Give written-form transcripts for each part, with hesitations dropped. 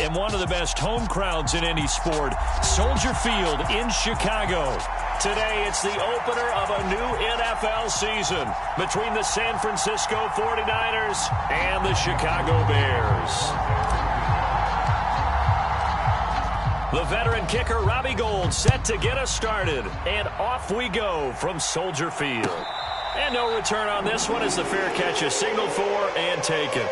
and one of the best home crowds in any sport, Soldier Field in Chicago. Today, it's the opener of a new NFL season between the San Francisco 49ers and the Chicago Bears. The veteran kicker, Robbie Gould, set to get us started. And off we go from Soldier Field. And no return on this one as the fair catch is signaled for and taken.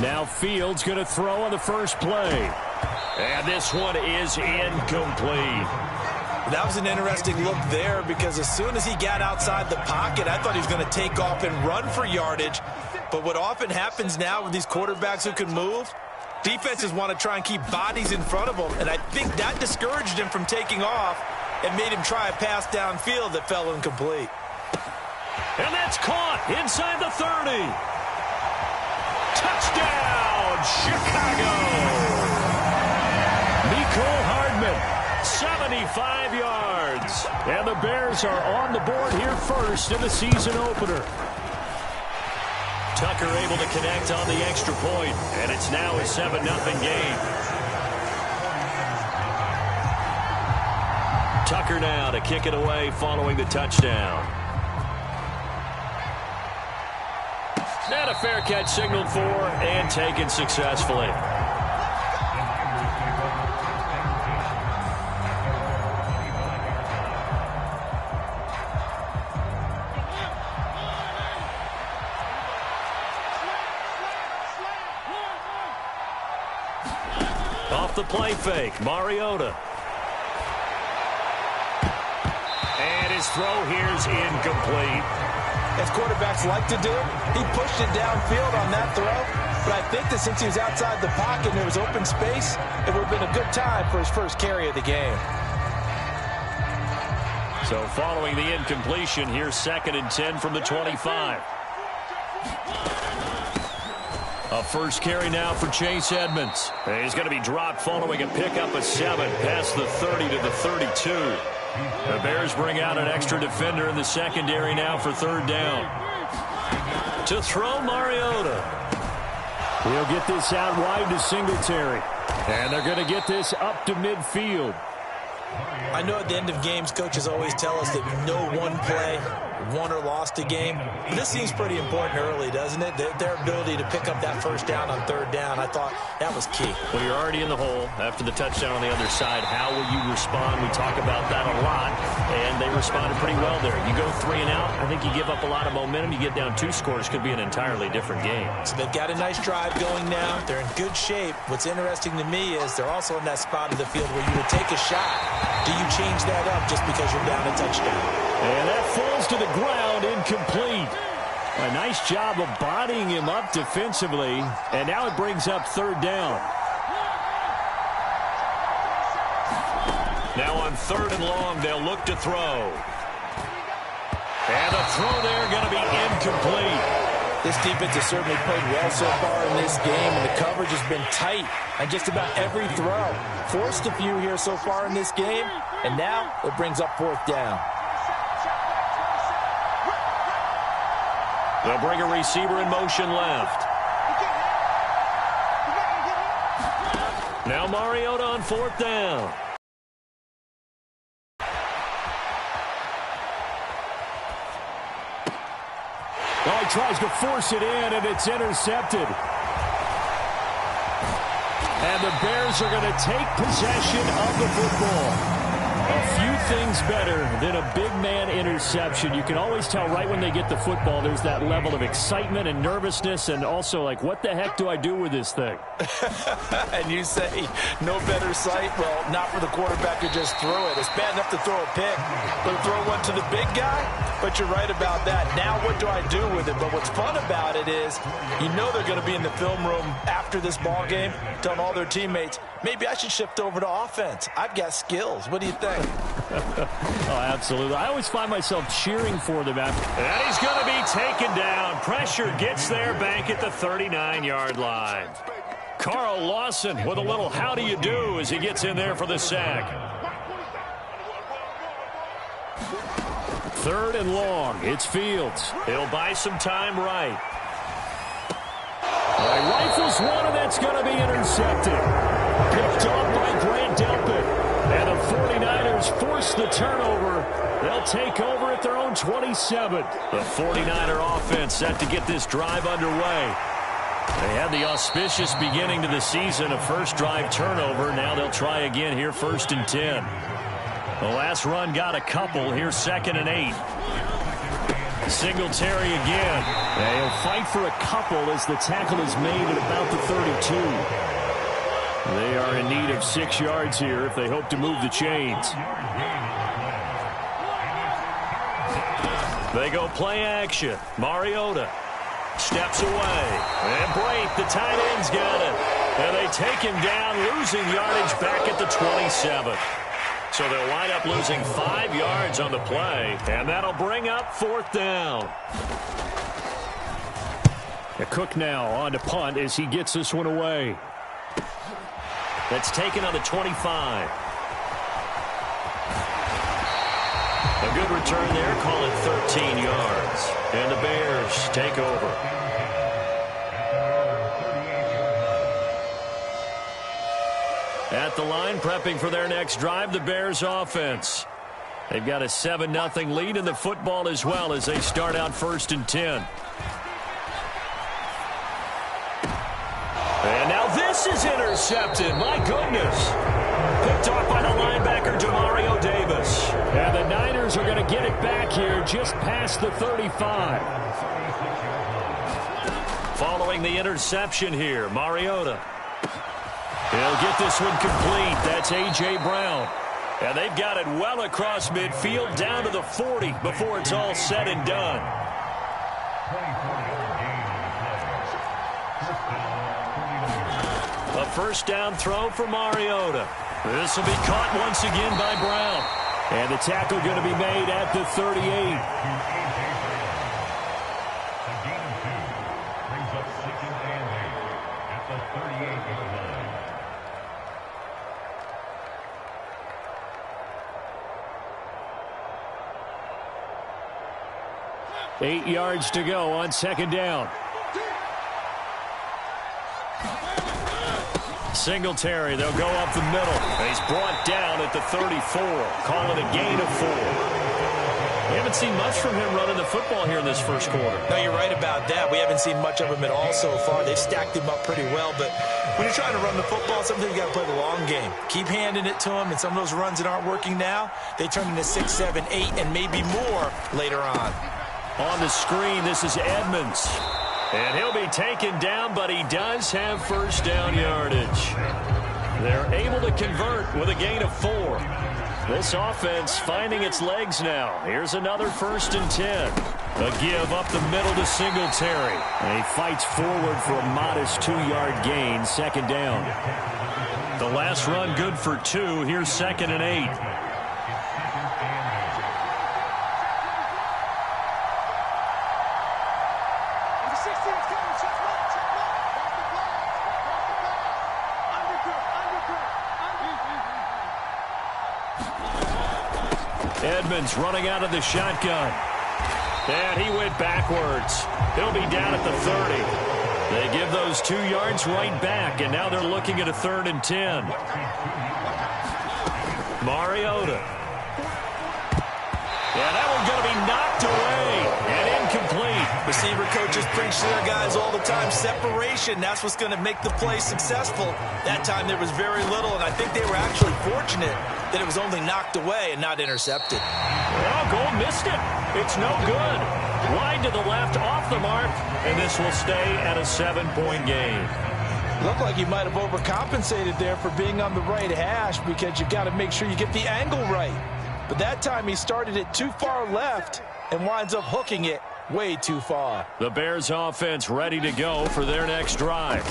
Now Fields going to throw on the first play. And this one is incomplete. That was an interesting look there because as soon as he got outside the pocket, I thought he was going to take off and run for yardage. But what often happens now with these quarterbacks who can move, defenses want to try and keep bodies in front of them. And I think that discouraged him from taking off and made him try a pass downfield that fell incomplete. And that's caught inside the 30. Touchdown, Chicago! Mecole Hardman, 75 yards. And the Bears are on the board here first in the season opener. Tucker able to connect on the extra point, and it's now a 7-0 game. Tucker now to kick it away following the touchdown. And a fair catch signaled for and taken successfully. Off the play fake, Mariota. And his throw here's incomplete. As quarterbacks like to do, he pushed it downfield on that throw. But I think that since he was outside the pocket and there was open space, it would have been a good time for his first carry of the game. So following the incompletion, here's 2nd and 10 from the 25. A first carry now for Chase Edmonds. And he's going to be dropped following a pickup of 7 past the 30 to the 32. The Bears bring out an extra defender in the secondary now for 3rd down. To throw, Mariota. He'll get this out wide to Singletary. And they're going to get this up to midfield. I know at the end of games, coaches always tell us that no one play won or lost a game. But this seems pretty important early, doesn't it? Their ability to pick up that first down on 3rd down, I thought that was key. Well, you're already in the hole after the touchdown on the other side. How will you respond? We talk about that a lot, and they responded pretty well there. You go 3 and out, I think you give up a lot of momentum. You get down 2 scores, could be an entirely different game. So they've got a nice drive going now. They're in good shape. What's interesting to me is they're also in that spot of the field where you would take a shot. Do you change that up just because you're down a touchdown? And that falls to the ground, incomplete. A nice job of bodying him up defensively, and now it brings up 3rd down. Now on 3rd and long, they'll look to throw. And the throw there going to be incomplete. This defense has certainly played well so far in this game, and the coverage has been tight on just about every throw. Forced a few here so far in this game, and now it brings up 4th down. They'll bring a receiver in motion left. Now Mariota on 4th down. Oh, he tries to force it in, and it's intercepted. And the Bears are going to take possession of the football. A few things better than a big man interception. You can always tell right when they get the football, there's that level of excitement and nervousness, and also like, what the heck do I do with this thing? And you say, no better sight? Well, not for the quarterback to just throw it. It's bad enough to throw a pick, but throw one to the big guy? But you're right about that. Now what do I do with it? But what's fun about it is, you know they're going to be in the film room after this ball game, telling all their teammates, maybe I should shift over to offense. I've got skills. What do you think? Oh, absolutely. I always find myself cheering for them after. And he's going to be taken down. Pressure gets there back at the 39-yard line. Carl Lawson with a little how do you do as he gets in there for the sack. 3rd and long. It's Fields. He'll buy some time right. He rifles one, and that's going to be intercepted. Picked off by Grant Delpit. And the 49ers force the turnover. They'll take over at their own 27. The 49er offense set to get this drive underway. They had the auspicious beginning to the season, a first drive turnover. Now they'll try again here, 1st and 10. The last run got a couple. Here's 2nd and 8. Singletary again. They'll fight for a couple as the tackle is made at about the 32. They are in need of 6 yards here if they hope to move the chains. They go play action. Mariota steps away. And Brate, the tight end's got it. And they take him down, losing yardage back at the 27. So they'll wind up losing 5 yards on the play, and that'll bring up 4th down. Cook now on to punt as he gets this one away. That's taken on the 25. A good return there, call it 13 yards. And the Bears take over. At the line, prepping for their next drive, the Bears offense. They've got a 7-0 lead in the football as well as they start out 1st and 10. And now this is intercepted. My goodness. Picked off by the linebacker, Demario Davis. And the Niners are going to get it back here just past the 35. Following the interception here, Mariota. He'll get this one complete. That's A.J. Brown. And they've got it well across midfield down to the 40 before it's all said and done. A 1st down throw for Mariota. This will be caught once again by Brown. And the tackle going to be made at the 38. 8 yards to go on 2nd down. Singletary, they'll go up the middle. He's brought down at the 34. Call it a gain of 4. We haven't seen much from him running the football here in this first quarter. No, you're right about that. We haven't seen much of him at all so far. They've stacked him up pretty well, but when you're trying to run the football, sometimes you got to play the long game. Keep handing it to him, and some of those runs that aren't working now, they turn into 6, 7, 8, and maybe more later on. On the screen, this is Edmonds. And he'll be taken down, but he does have 1st down yardage. They're able to convert with a gain of 4. This offense finding its legs now. Here's another 1st and 10. A give up the middle to Singletary. And he fights forward for a modest 2-yard gain, 2nd down. The last run good for 2. Here's 2nd and 8. Edmonds running out of the shotgun. And he went backwards. He'll be down at the 30. They give those 2 yards right back, and now they're looking at a 3rd and 10. Mariota. Yeah, that one's going to be knocked away and incomplete. Receiver coaches preach to their guys all the time. Separation, that's what's going to make the play successful. That time there was very little, and I think they were actually fortunate that it was only knocked away and not intercepted. Well, Gold missed it. It's no good. Wide to the left, off the mark, and this will stay at a 7-point game. Looked like you might have overcompensated there for being on the right hash because you've got to make sure you get the angle right. But that time he started it too far left and winds up hooking it way too far. The Bears offense ready to go for their next drive.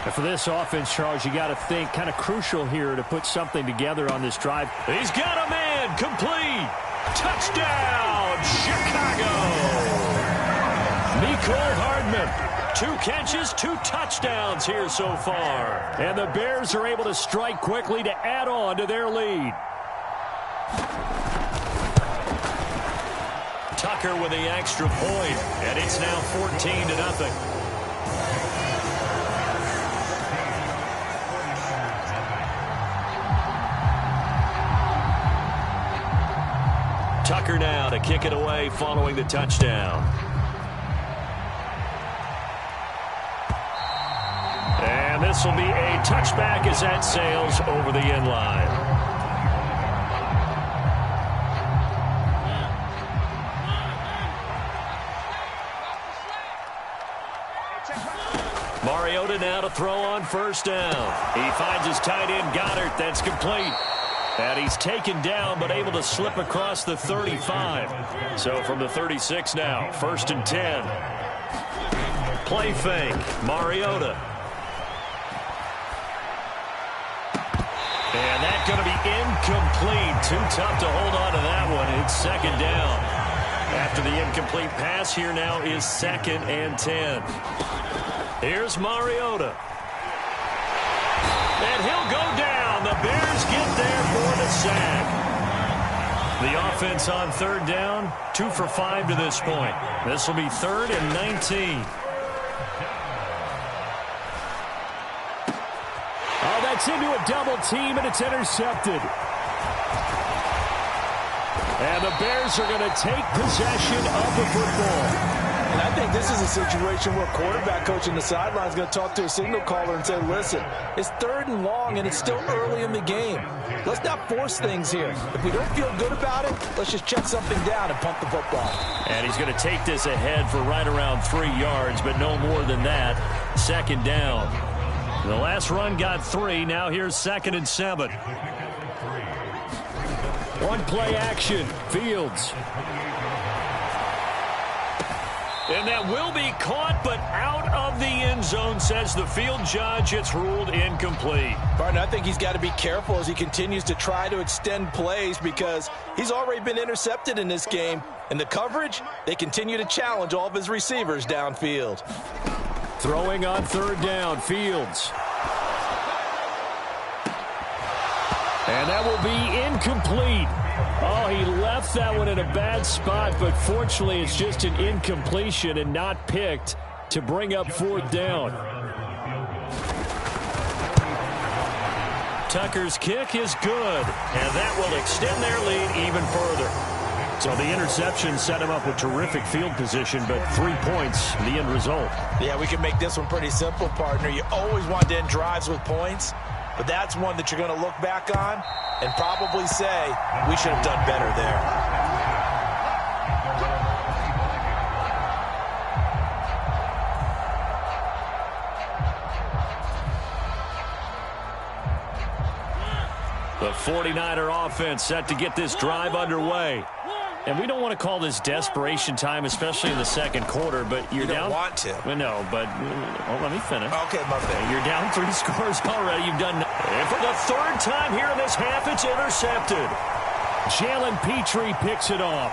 And for this offense, Charles, you got to think kind of crucial here to put something together on this drive. He's got a man, complete. Touchdown, Chicago. Mecole Hardman. 2 catches, 2 touchdowns here so far. And the Bears are able to strike quickly to add on to their lead. Tucker with the extra point, and it's now 14-0. Tucker now to kick it away following the touchdown. And this will be a touchback as that sails over the end line. Mariota now to throw on first down. He finds his tight end, Goddard. That's complete. And he's taken down but able to slip across the 35. So from the 36 now, 1st and 10. Play fake, Mariota. And that's going to be incomplete. Too tough to hold on to that one. It's 2nd down. After the incomplete pass, here now is 2nd and 10. Here's Mariota. And he'll go down. The Bears get there for the sack. The offense on 3rd down, 2 for 5 to this point. This will be 3rd and 19. Oh, that's into a double team, and it's intercepted. And the Bears are going to take possession of the football. And I think this is a situation where quarterback coach in the sideline is going to talk to a signal caller and say, listen, it's 3rd and long, and it's still early in the game. Let's not force things here. If we don't feel good about it, let's just check something down and punt the football. And he's going to take this ahead for right around 3 yards, but no more than that. 2nd down. The last run got 3. Now here's 2nd and 7. One play action. Fields. And that will be caught, but out of the end zone, says the field judge. It's ruled incomplete. Barton, I think he's got to be careful as he continues to try to extend plays because he's already been intercepted in this game. And the coverage, they continue to challenge all of his receivers downfield. Throwing on 3rd down, Fields. And that will be incomplete. Oh, he left that one in a bad spot, but fortunately it's just an incompletion and not picked to bring up 4th down. Tucker's kick is good, and that will extend their lead even further. So the interception set him up with terrific field position, but 3 points, the end result. Yeah, we can make this one pretty simple, partner. You always want to end drives with points, but that's one that you're going to look back on and probably say, we should have done better there. The 49er offense set to get this drive underway. And we don't want to call this desperation time, especially in the 2nd quarter, but you're you down. don't want to. Well, no, but let me finish. Okay, my bad. You're down 3 scores already. You've done. And for the 3rd time here in this half, it's intercepted. Jalen Petrie picks it off.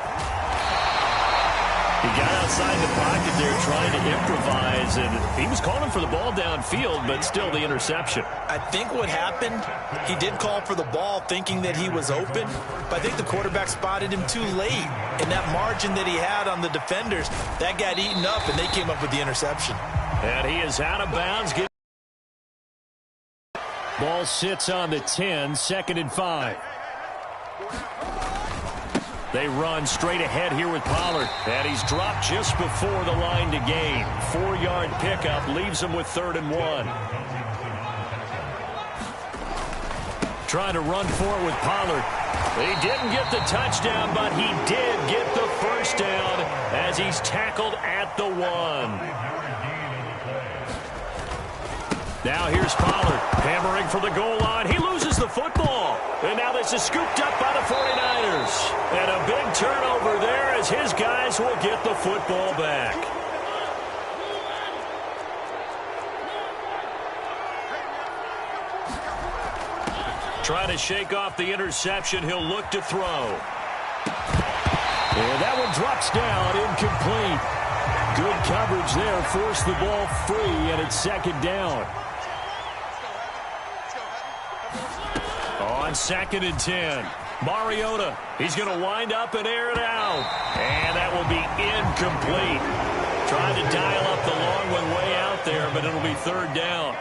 He got outside the pocket there trying to improvise, and he was calling for the ball downfield, but still the interception. I think what happened, he did call for the ball thinking that he was open, but I think the quarterback spotted him too late. And that margin that he had on the defenders, that got eaten up, and they came up with the interception. And he is out of bounds. Ball sits on the 10, 2nd and 5. They run straight ahead here with Pollard. And he's dropped just before the line to gain. 4-yard pickup leaves him with 3rd and 1. trying to run for it with Pollard. He didn't get the touchdown, but he did get the first down as he's tackled at the 1. Now here's Pollard, hammering for the goal line. He loses the football. And now this is scooped up by the 49ers. And a big turnover there as his guys will get the football back. Trying to shake off the interception. He'll look to throw. And that one drops down, incomplete. Good coverage there. Forced the ball free, and it's 2nd down. On 2nd and 10. Mariota. He's going to wind up and air it out. And that will be incomplete. Trying to dial up the long one way out there, but it'll be 3rd down.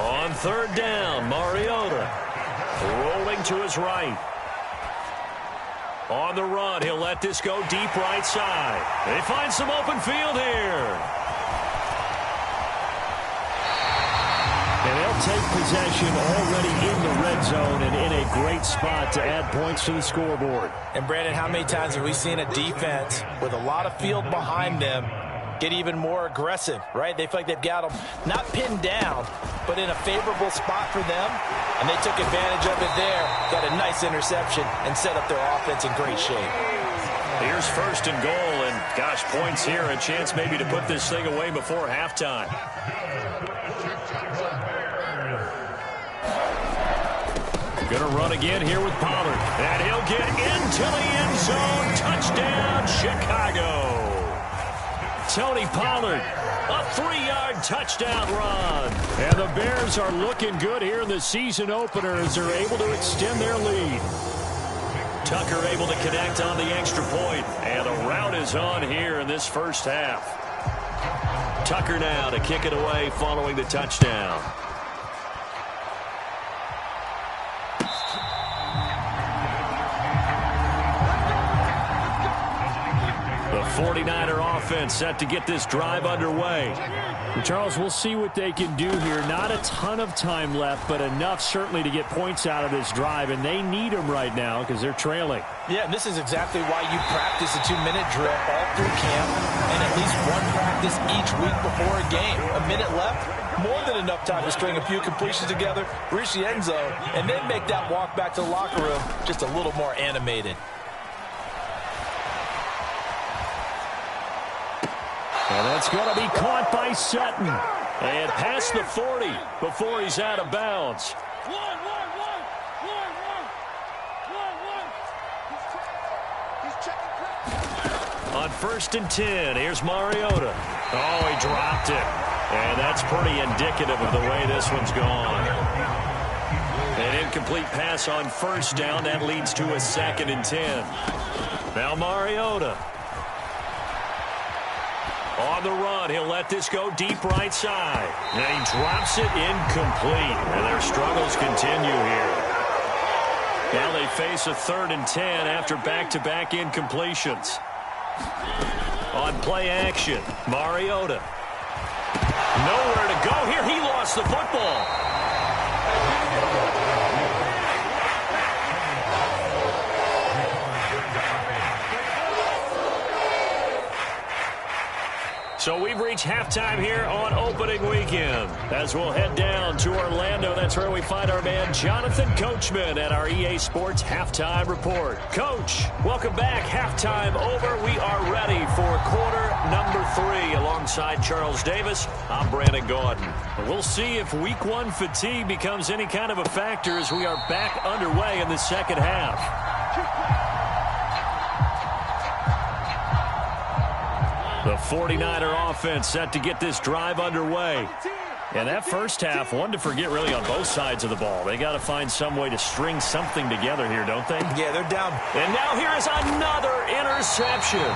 On 3rd down, Mariota rolling to his right. On the run, he'll let this go deep right side. They find some open field here. And they'll take possession already in the red zone and in a great spot to add points to the scoreboard. And, Brandon, how many times have we seen a defense with a lot of field behind them get even more aggressive, right? They feel like they've got them not pinned down, but in a favorable spot for them, and they took advantage of it there, got a nice interception, and set up their offense in great shape. Here's 1st and goal, and gosh, points here, a chance maybe to put this thing away before halftime. Going to run again here with Pollard, and he'll get into the end zone. Touchdown, Chicago. Tony Pollard, a 3-yard touchdown run. And the Bears are looking good here in the season opener as they're able to extend their lead. Tucker able to connect on the extra point, and the rout is on here in this first half. Tucker now to kick it away following the touchdown. The 49er offense set to get this drive underway. And Charles, we'll see what they can do here. Not a ton of time left, but enough certainly to get points out of this drive, and they need them right now because they're trailing. Yeah, and this is exactly why you practice a 2-minute drill all through camp and at least one practice each week before a game. A minute left, more than enough time to string a few completions together, reach the end zone, and then make that walk back to the locker room just a little more animated. And that's going to be caught by Sutton. And past the 40 before he's out of bounds. On 1st and 10, here's Mariota. Oh, he dropped it. And that's pretty indicative of the way this one's gone. An incomplete pass on 1st down. That leads to a 2nd and 10. Now Mariota. On the run, he'll let this go deep right side. And he drops it incomplete. And their struggles continue here. Now they face a 3rd and 10 after back-to-back incompletions. On play action, Mariota. Nowhere to go here. He lost the football. So we've reached halftime here on opening weekend. As we'll head down to Orlando, that's where we find our man Jonathan Coachman at our EA Sports Halftime Report. Coach, welcome back. Halftime over. We are ready for quarter number 3. Alongside Charles Davis, I'm Brandon Gaudin. We'll see if week 1 fatigue becomes any kind of a factor as we are back underway in the second half. The 49er offense set to get this drive underway. And that first half, one to forget really on both sides of the ball. They got to find some way to string something together here, don't they? Yeah, they're down. And now here is another interception.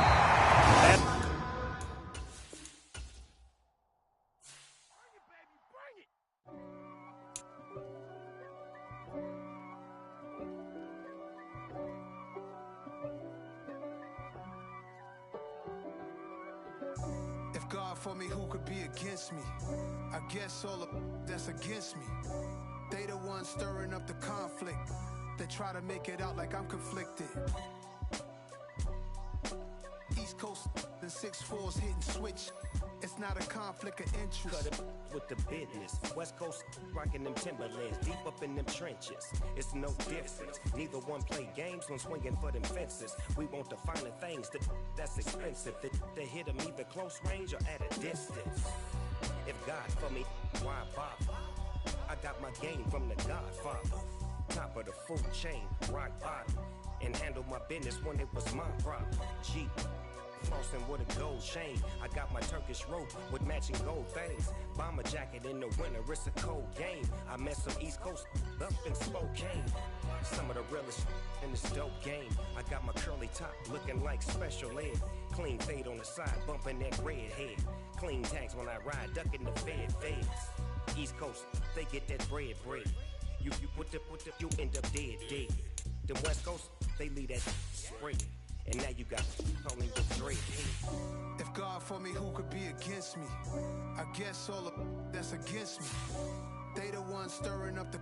For me, who could be against me? I guess all of that's against me. They the ones stirring up the conflict. They try to make it out like I'm conflicted. East Coast, the 6'4s hitting switch. It's not a conflict of interest. Cut it with the business. West Coast rocking them Timberlands, deep up in them trenches. It's no difference. Neither one play games when swinging for them fences. We want the finer things that's expensive. They hit them either close range or at a distance. If God for me, why bother? I got my game from the Godfather. Top of the food chain, rock bottom. And handle my business when it was my problem. Jeep. Flossing with a gold chain. I got my Turkish rope with matching gold things. Bomber jacket in the winter, it's a cold game. I met some East Coast up in Spokane. Some of the realest in this dope game. I got my curly top looking like special ed. Clean fade on the side, bumping that red head. Clean tags when I ride, ducking the feds. East Coast, they get that bread. You you end up dead. The West Coast, they leave that spray. And now you got only the three. If God for me, who could be against me? I guess all of that's against me. They the ones stirring up the